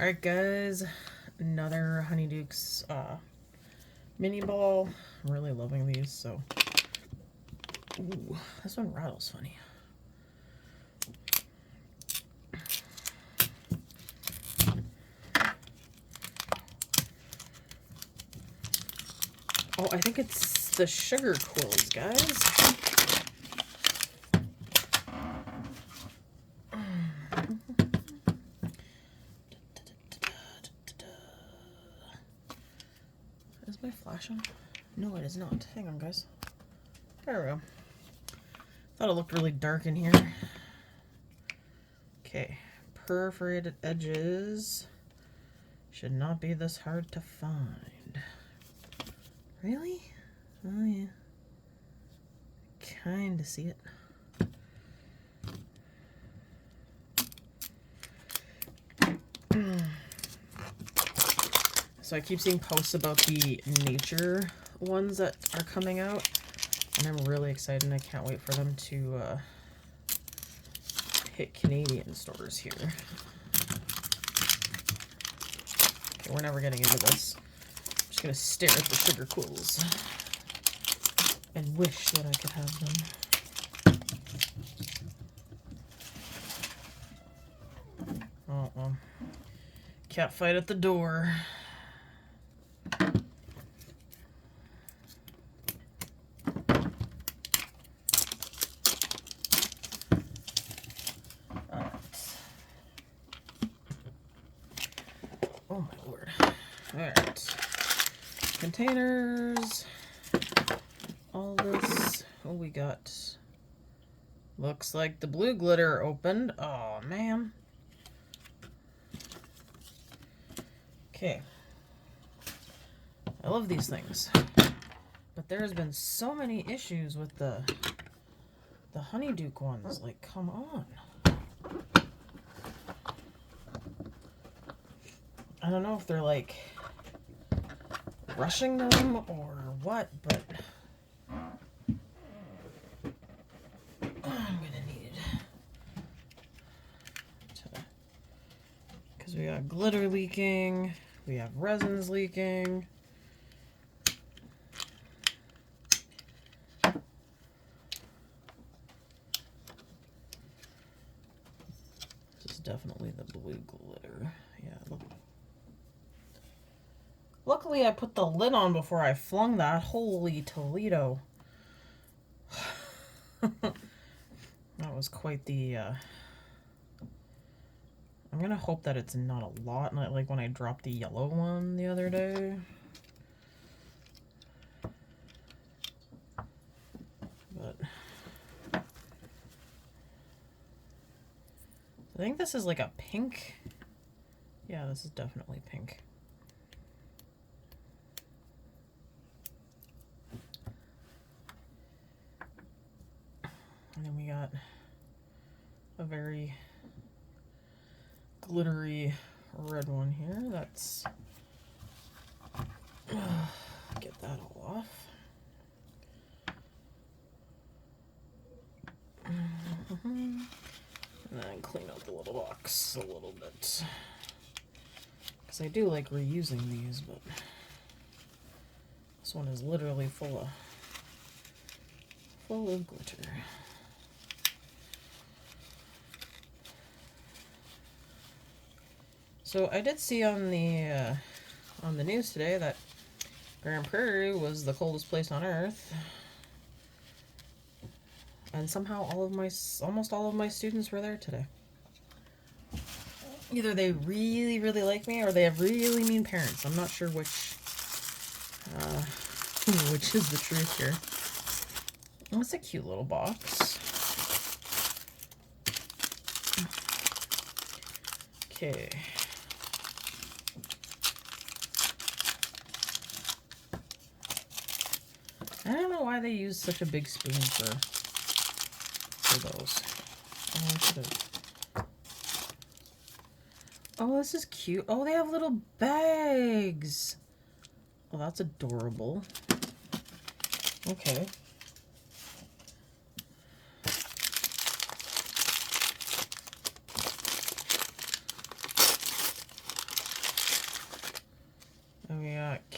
Alright guys, another Honeydukes mini ball. I'm really loving these, so. Ooh, this one rattles funny. Oh, I think it's the sugar quills, guys. Is my flash on? No, it is not. Hang on, guys. There we go. Thought it looked really dark in here. Okay. Perforated edges. Should not be this hard to find. Really? Oh, yeah. Kinda see it. So I keep seeing posts about the nature ones that are coming out, and I'm really excited and I can't wait for them to hit Canadian stores here. Okay, we're never getting into this. I'm just gonna stare at the sugar quills and wish that I could have them. Oh well. Cat fight at the door. Oh my lord. Alright. Containers. All this. Oh, we got. Looks like the blue glitter opened. Oh, man. Okay. I love these things. But there's been so many issues with the Honeyduke ones. Like, come on. I don't know if they're like rushing them or what, but I'm gonna need to, because we got glitter leaking, we have resins leaking. This is definitely the blue glitter. Yeah, look. Luckily, I put the lid on before I flung that. Holy Toledo. That was quite the, I'm gonna hope that it's not a lot, not like when I dropped the yellow one the other day. But I think this is like a pink. Yeah, this is definitely pink. And then we got a very glittery red one here. That's get that all off. And then clean out the little box a little bit, because I do like reusing these, but this one is literally full of glitter. So I did see on the news today that Grand Prairie was the coldest place on Earth, and somehow almost all of my students were there today. Either they really, really like me, or they have really mean parents. I'm not sure which is the truth here. Oh, it's a cute little box. Okay. I don't know why they use such a big spoon for those. Oh, I should have. Oh, this is cute. Oh, they have little bags. Oh, that's adorable. Okay.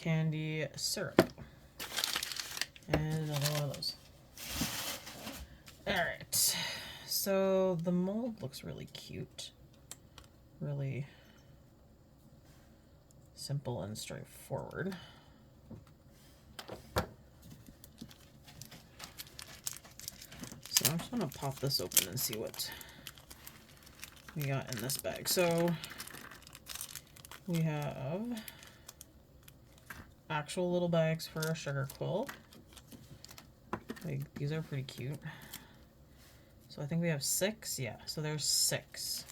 candy syrup. And another one of those. Alright. So the mold looks really cute. Really simple and straightforward. So I'm just gonna pop this open and see what we got in this bag. So we have actual little bags for a sugar quill. Like, these are pretty cute. So I think we have 6. Yeah, so there's 6.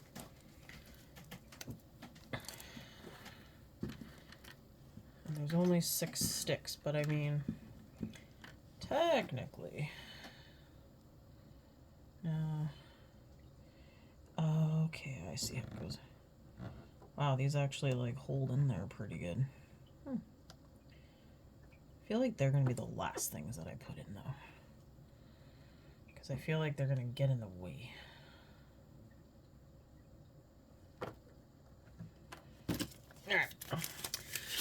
And there's only 6 sticks, but I mean, technically. No. Okay, I see how it goes. Wow, these actually like hold in there pretty good. I feel like they're gonna be the last things that I put in though, because I feel like they're gonna get in the way. Alright.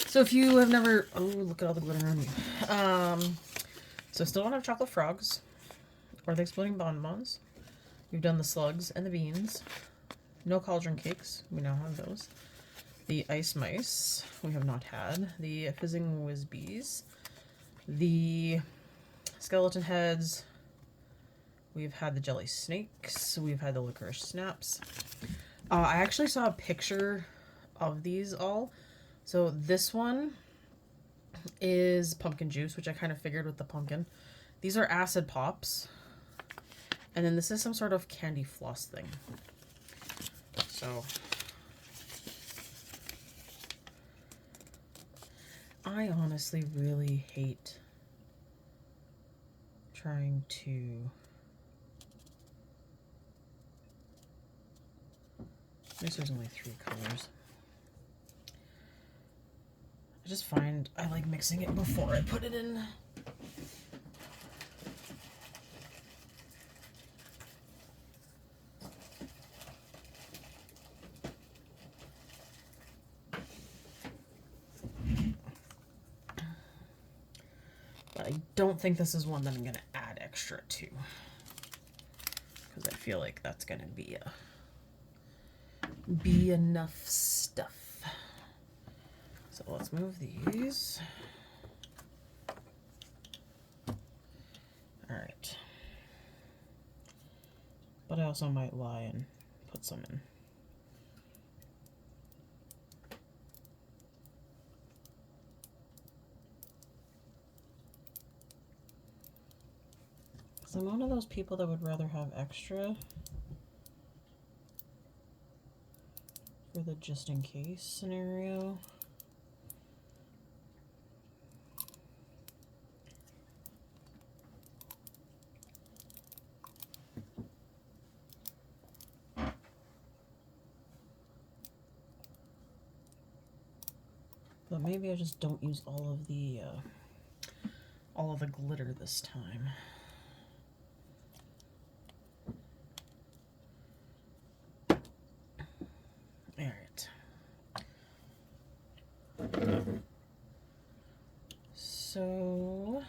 So if you have never, oh, look at all the glitter on you. So still don't have chocolate frogs or the exploding bonbons. We've done the slugs and the beans. No cauldron cakes. We now have those. The ice mice we have not had. The fizzing whiz-bees. The skeleton heads. We've had the jelly snakes. We've had the licorice snaps. I actually saw a picture of these all. So this one is pumpkin juice, which I kind of figured with the pumpkin. These are acid pops. And then this is some sort of candy floss thing. So I honestly really hate trying to, at least there's only 3 colors. I just find I like mixing it before I put it in. But I don't think this is one that I'm going to add extra to, because I feel like that's going to be enough stuff. So let's move these. All right. But I also might lie and put some in. Because I'm one of those people that would rather have extra for the just in case scenario. But maybe I just don't use all of the glitter this time. All right. So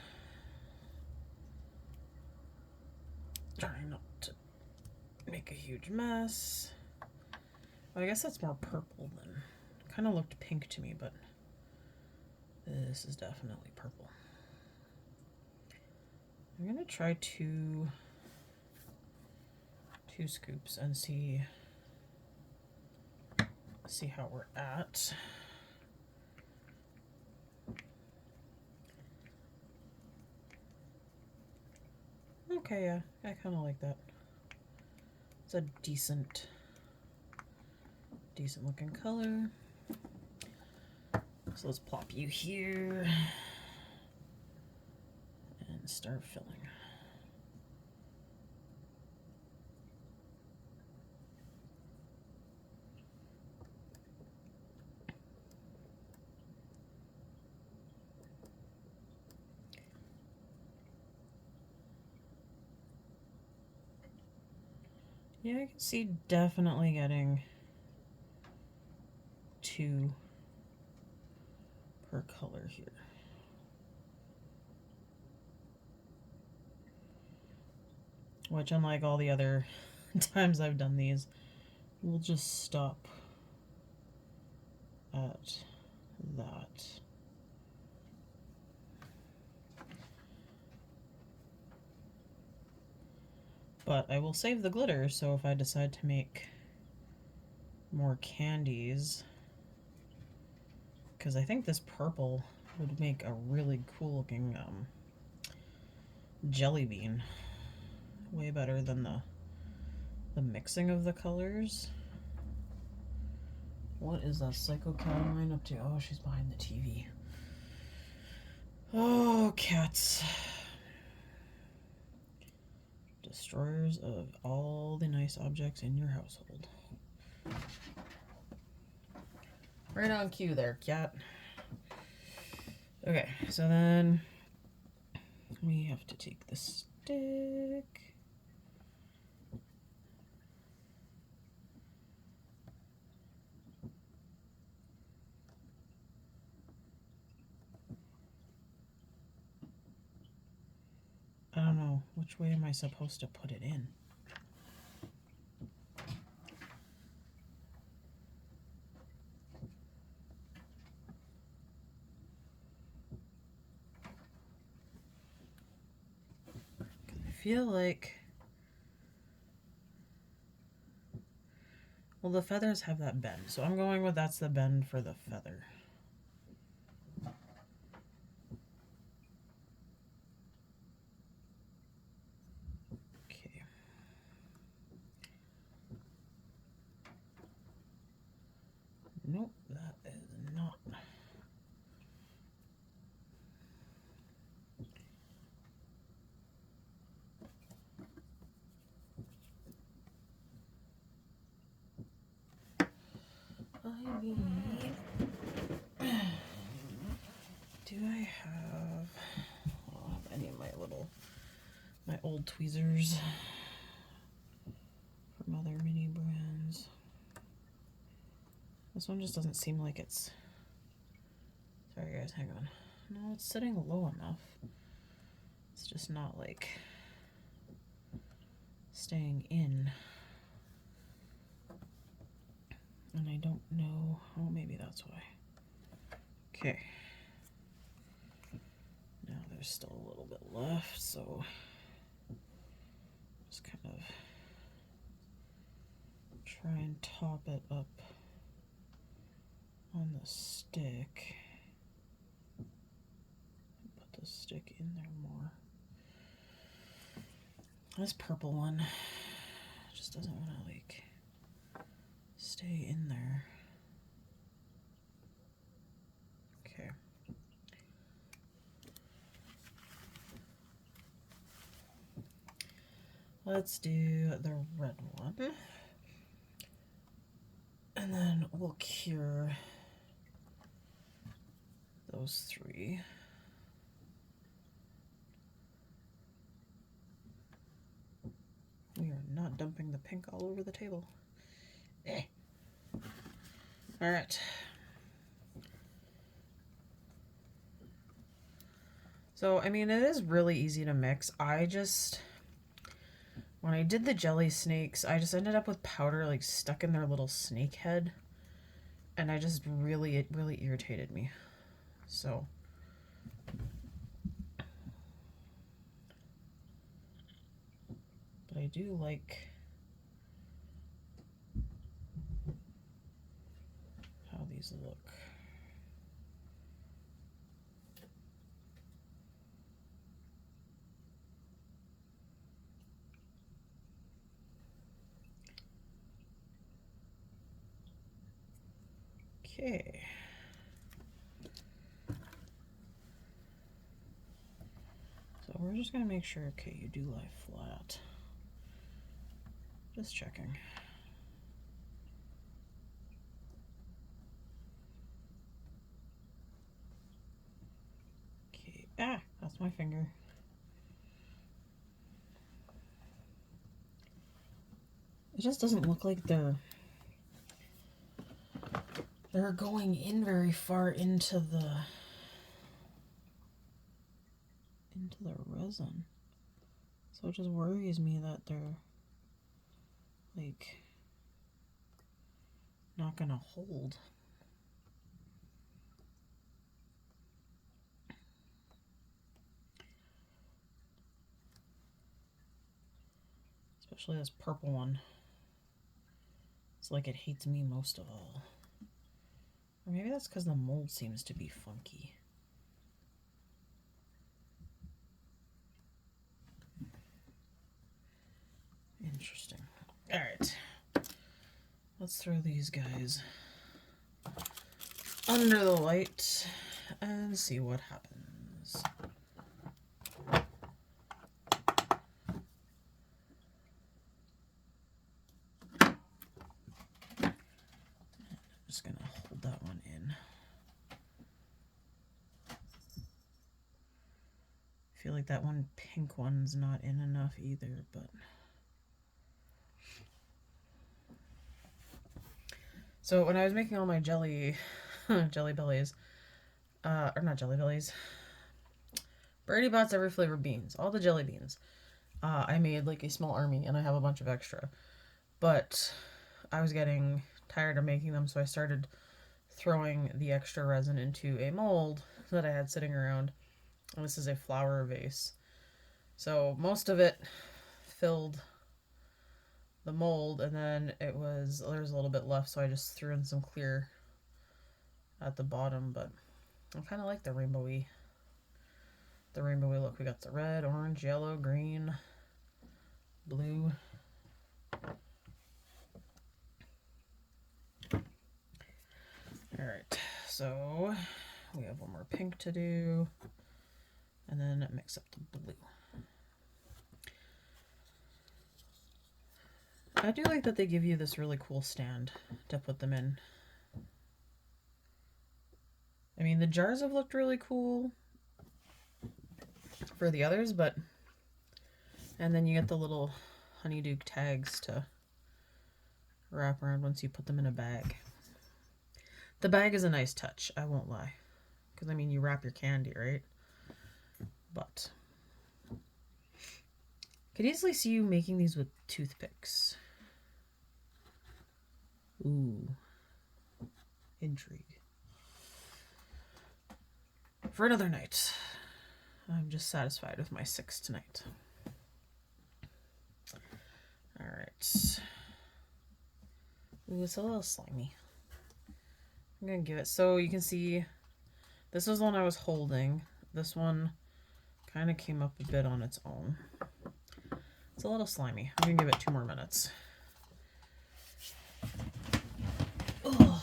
trying not to make a huge mess. Well, I guess that's more purple than, kind of looked pink to me, but this is definitely purple. I'm gonna try two scoops and see how we're at. Okay, yeah, I kind of like that. It's a decent looking color. So let's plop you here and start filling. Yeah, I can see definitely getting 2 her color here. Which, unlike all the other times I've done these, we'll just stop at that. But I will save the glitter, so if I decide to make more candies, because I think this purple would make a really cool looking jelly bean. Way better than the mixing of the colors. What is that psycho cat of mine up to? Oh, she's behind the TV. Oh, cats. Destroyers of all the nice objects in your household. Right on cue there, cat. Okay, so then we have to take the stick. I don't know, which way am I supposed to put it in? I feel like, well, the feathers have that bend, so I'm going with that's the bend for the feather. Okay. Nope, that is not. I need. Do I have any of my old tweezers from other mini brands? This one just doesn't seem like it's. Sorry guys, hang on. No, it's sitting low enough. It's just not like staying in. And I don't know. Oh, maybe that's why. Okay. Now there's still a little bit left, so just kind of try and top it up on the stick. Put the stick in there more. This purple one just doesn't want to like stay in there. Okay. Let's do the red one. And then we'll cure those three. We are not dumping the pink all over the table. Eh. All right. So, I mean, it is really easy to mix. When I did the jelly snakes, I just ended up with powder like stuck in their little snake head. And it really irritated me. So. But I do like how these look. Okay. So we're just going to make sure, okay, you do lie flat. Just checking. Okay. Ah, that's my finger. It just doesn't look like they're going in very far into the resin. So it just worries me that they're like not gonna hold. Especially this purple one. It's like it hates me most of all. Or maybe that's because the mold seems to be funky. Interesting. Alright. Let's throw these guys under the light and see what happens. I'm just gonna hold that one in. I feel like that one pink one's not in enough either, but so when I was making all my jelly bellies, or not jelly bellies, Birdie Bot's every flavor beans, all the jelly beans. I made like a small army and I have a bunch of extra, but I was getting tired of making them, so I started throwing the extra resin into a mold that I had sitting around. And this is a flower vase. So most of it filled the mold, and then there was a little bit left, so I just threw in some clear at the bottom, but I kind of like the rainbowy look. We got the red, orange, yellow, green, blue. Alright, so we have one more pink to do, and then mix up the blue. I do like that they give you this really cool stand to put them in. I mean, the jars have looked really cool for the others, but... And then you get the little Honeyduke tags to wrap around once you put them in a bag. The bag is a nice touch, I won't lie. Because, I mean, you wrap your candy, right? But... I could easily see you making these with toothpicks. Ooh. Intrigue. For another night. I'm just satisfied with my 6 tonight. Alright. Ooh, it's a little slimy. I'm gonna give it... So you can see, this was the one I was holding. This one kind of came up a bit on its own. It's a little slimy. I'm gonna give it 2 more minutes. Ugh.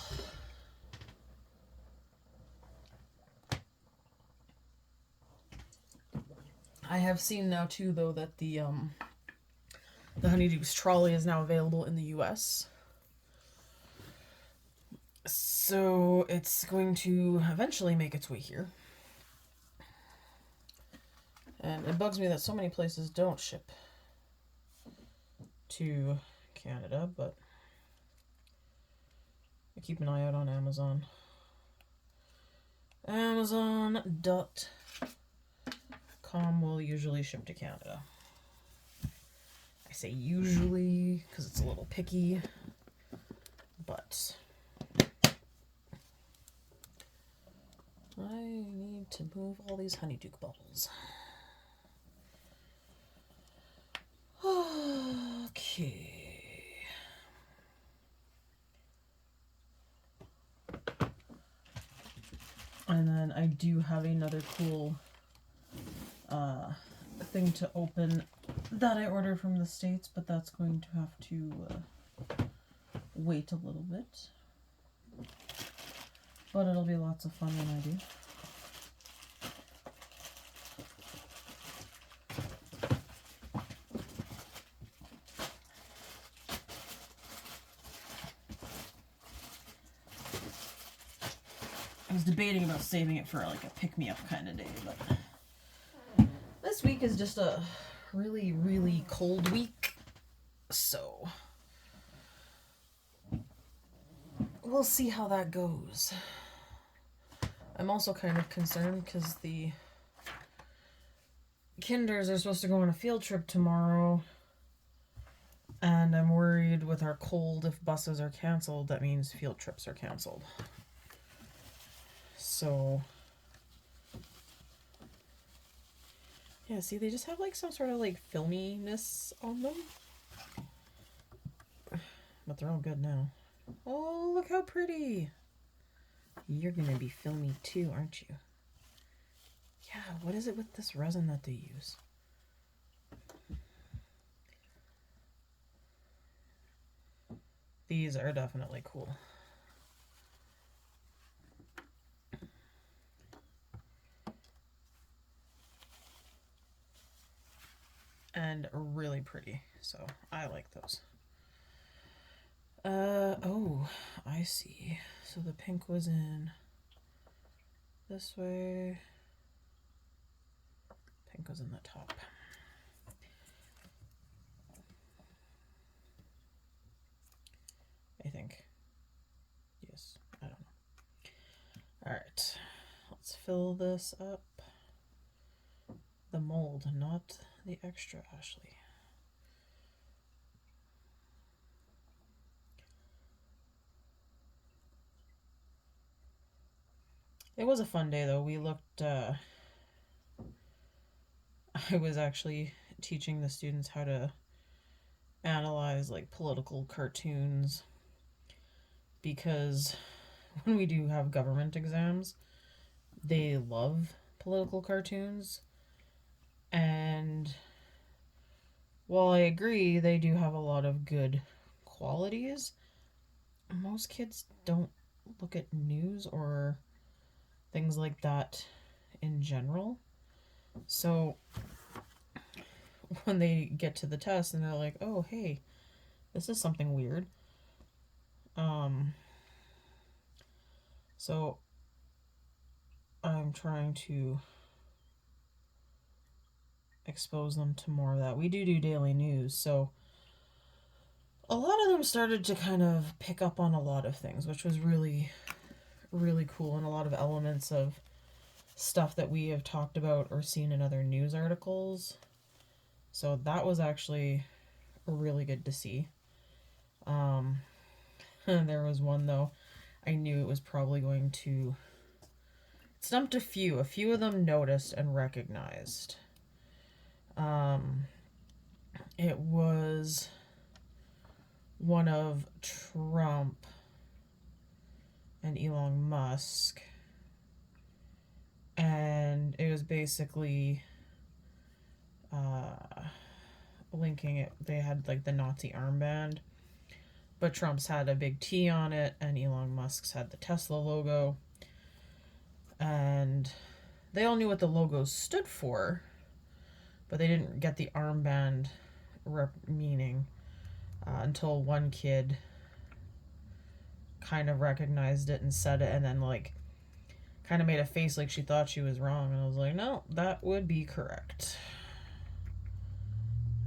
I have seen now too, though, that the Honeydukes trolley is now available in the US. So it's going to eventually make its way here. And it bugs me that so many places don't ship to Canada, but I keep an eye out on Amazon. Amazon.com will usually ship to Canada. I say usually because it's a little picky, but I need to move all these Honeyduke bubbles. Okay. And then I do have another cool thing to open that I ordered from the States, but that's going to have to wait a little bit. But it'll be lots of fun when I do. I was debating about saving it for like a pick-me-up kind of day, but this week is just a really, really cold week, so we'll see how that goes. I'm also kind of concerned because the kinders are supposed to go on a field trip tomorrow. And I'm worried with our cold, if buses are canceled, that means field trips are canceled. So, yeah, see, they just have like some sort of like filminess on them. But they're all good now. Oh, look how pretty. You're gonna be filmy too, aren't you? Yeah, what is it with this resin that they use? These are definitely cool. And really pretty, so I like those. Oh, I see. So the pink was in this way. Pink was in the top. I think. Yes, I don't know. Alright, let's fill this up. The mold, not the extra, Ashley. It was a fun day though. We looked, I was actually teaching the students how to analyze like political cartoons, because when we do have government exams, they love political cartoons. And while I agree they do have a lot of good qualities, most kids don't look at news or things like that in general. So when they get to the test and they're like, oh, hey, this is something weird. So I'm trying to expose them to more of that. We do daily news, so a lot of them started to kind of pick up on a lot of things, which was really, really cool, and a lot of elements of stuff that we have talked about or seen in other news articles. So that was actually really good to see. There was one though, I knew it was probably going to stumped a few. A few of them noticed and recognized. It was one of Trump and Elon Musk, and it was basically linking it. They had like the Nazi armband, but Trump's had a big T on it, and Elon Musk's had the Tesla logo, and they all knew what the logos stood for, but they didn't get the armband meaning until one kid kind of recognized it and said it, and then like kind of made a face like she thought she was wrong, and I was like, no, that would be correct.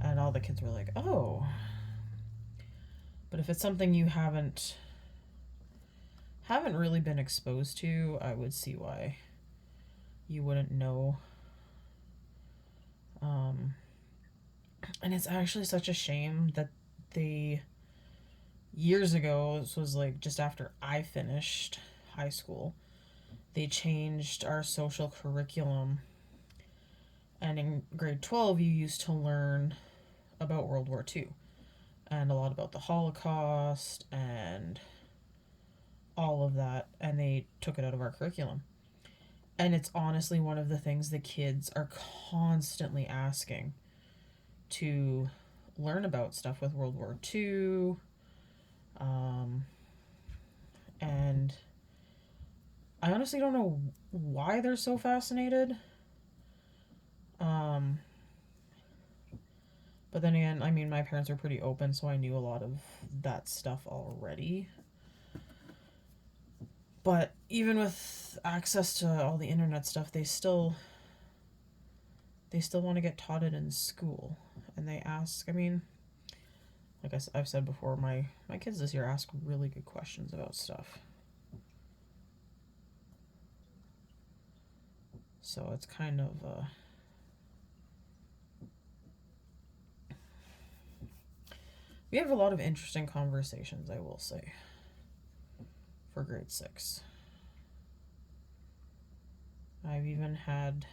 And all the kids were like, oh. But if it's something you haven't really been exposed to, I would see why you wouldn't know. And it's actually such a shame that they, years ago, this was like just after I finished high school, they changed our social curriculum. And in grade 12, you used to learn about World War II and a lot about the Holocaust and all of that. And they took it out of our curriculum. And it's honestly one of the things the kids are constantly asking to learn about stuff with World War II. And I honestly don't know why they're so fascinated. But then again, I mean, my parents are pretty open, so I knew a lot of that stuff already. But even with access to all the internet stuff, they still want to get taught it in school. And they ask, I mean, like I've said before, my kids this year ask really good questions about stuff. So it's kind of We have a lot of interesting conversations, I will say, for grade 6. I've even had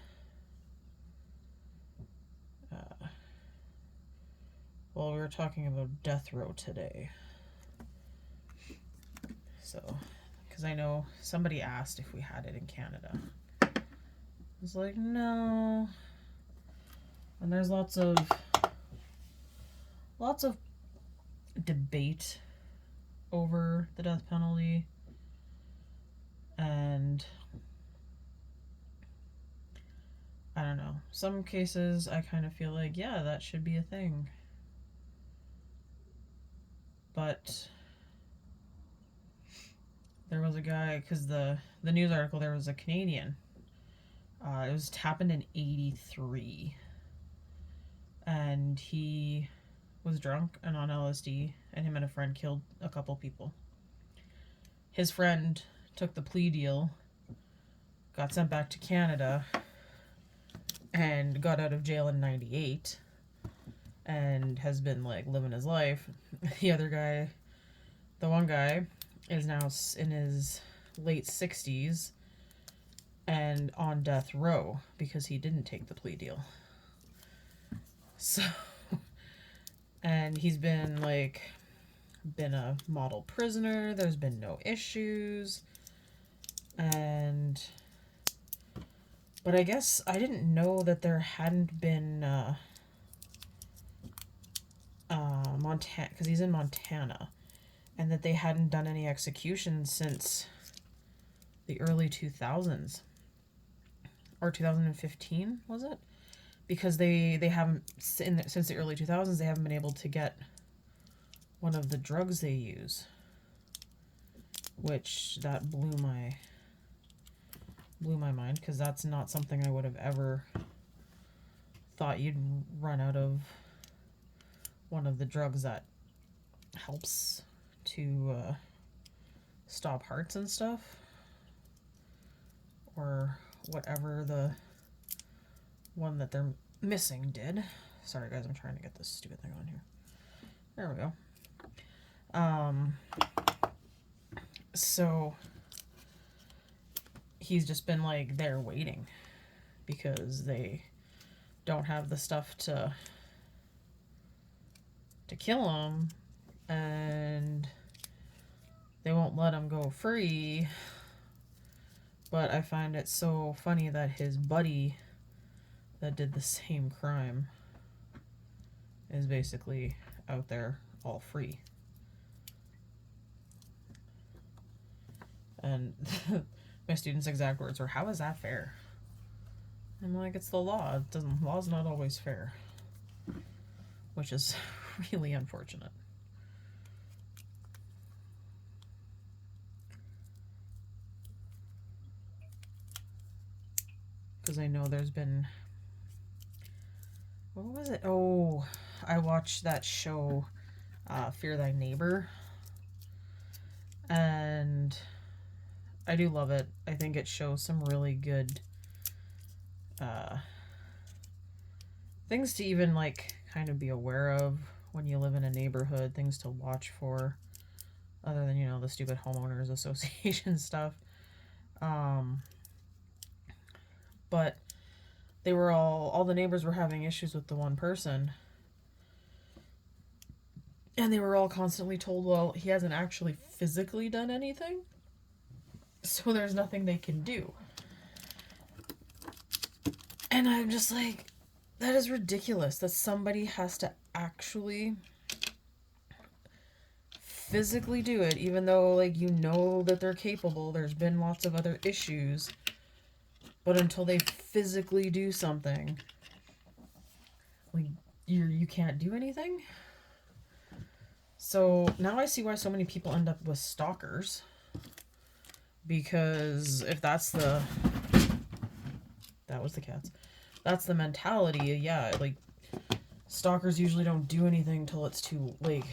well, we were talking about death row today. So, because I know somebody asked if we had it in Canada. I was like, no. And there's lots of debate over the death penalty. And I don't know. Some cases I kind of feel like, yeah, that should be a thing. But there was a guy, because the news article, there was a Canadian. It happened in 83. And he was drunk and on LSD, and him and a friend killed a couple people. His friend took the plea deal, got sent back to Canada, and got out of jail in 98, and has been like living his life. The other guy, the one guy, is now in his late 60s and on death row because he didn't take the plea deal. So, and he's been a model prisoner. There's been no issues. But I guess I didn't know that there hadn't been Montana, because he's in Montana, and that they hadn't done any executions since the early 2000s, or 2015, was it? Because they haven't, since the early 2000s, they haven't been able to get one of the drugs they use, which that blew my mind, because that's not something I would have ever thought you'd run out of one of the drugs that helps to stop hearts and stuff, or whatever the one that they're missing did. Sorry guys, I'm trying to get this stupid thing on here. There we go. So he's just been like there waiting because they don't have the stuff to kill him, and they won't let him go free. But I find it so funny that his buddy that did the same crime is basically out there all free. And my students' exact words were, "How is that fair?" I'm like, it's the law. Law's not always fair, which is really unfortunate. Because I know there's been, what was it? Oh, I watched that show, Fear Thy Neighbor, and I do love it. I think it shows some really good things to even kind of be aware of when you live in a neighborhood, things to watch for, other than the stupid homeowners association stuff. But they were all the neighbors were having issues with the one person, and they were all constantly told, well, he hasn't actually physically done anything, so there's nothing they can do. And I'm just like, that is ridiculous that somebody has to actually physically do it, even though that they're capable. There's been lots of other issues, but until they physically do something, you can't do anything. So now I see why so many people end up with stalkers, because if that's the cats. That's the mentality. Yeah, stalkers usually don't do anything till it's too late,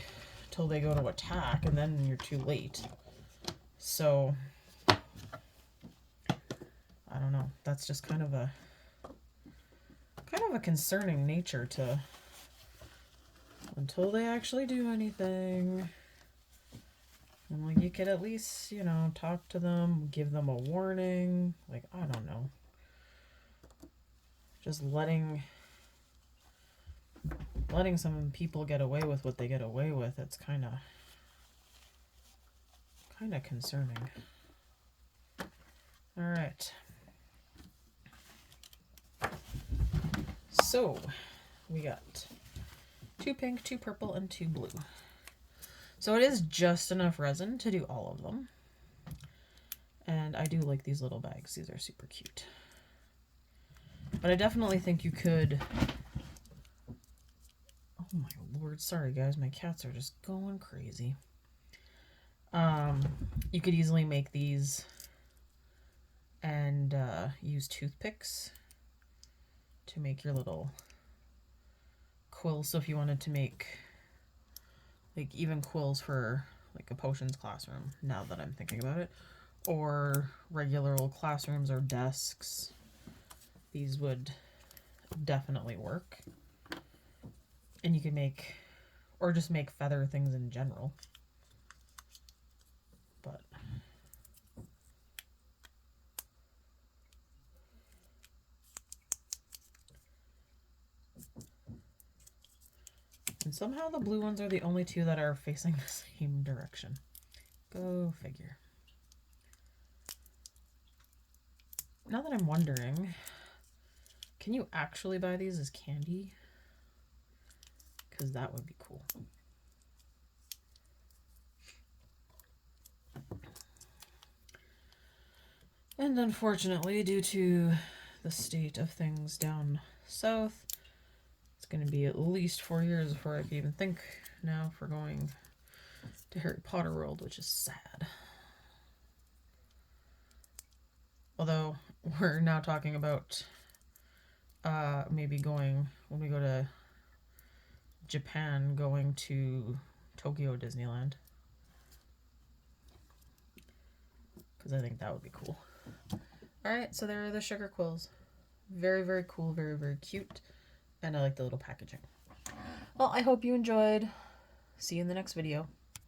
till they go to attack, and then you're too late. So I don't know. That's just kind of a concerning nature to until they actually do anything. And like, you could at least, you know, talk to them, give them a warning. Like, I don't know. Just letting some people get away with what they get away with, it's kind of concerning. All right. So, we got 2 pink, 2 purple, and 2 blue. So it is just enough resin to do all of them. And I do like these little bags. These are super cute. But I definitely think you could... Oh my lord, sorry guys, my cats are just going crazy. You could easily make these and use toothpicks to make your little quills. So if you wanted to make like even quills for like a potions classroom, now that I'm thinking about it, or regular old classrooms or desks, these would definitely work. And you could make, or just make feather things in general. But and somehow the blue ones are the only 2 that are facing the same direction. Go figure. Now that I'm wondering, can you actually buy these as candy? Because that would be cool. And unfortunately, due to the state of things down south, it's going to be at least 4 years before I can even think now for going to Harry Potter World, which is sad. Although, we're now talking about maybe going, when we go to Japan, going to Tokyo Disneyland. Because I think that would be cool. Alright, so there are the sugar quills. Very, very cool, very, very cute. And I like the little packaging. Well, I hope you enjoyed. See you in the next video.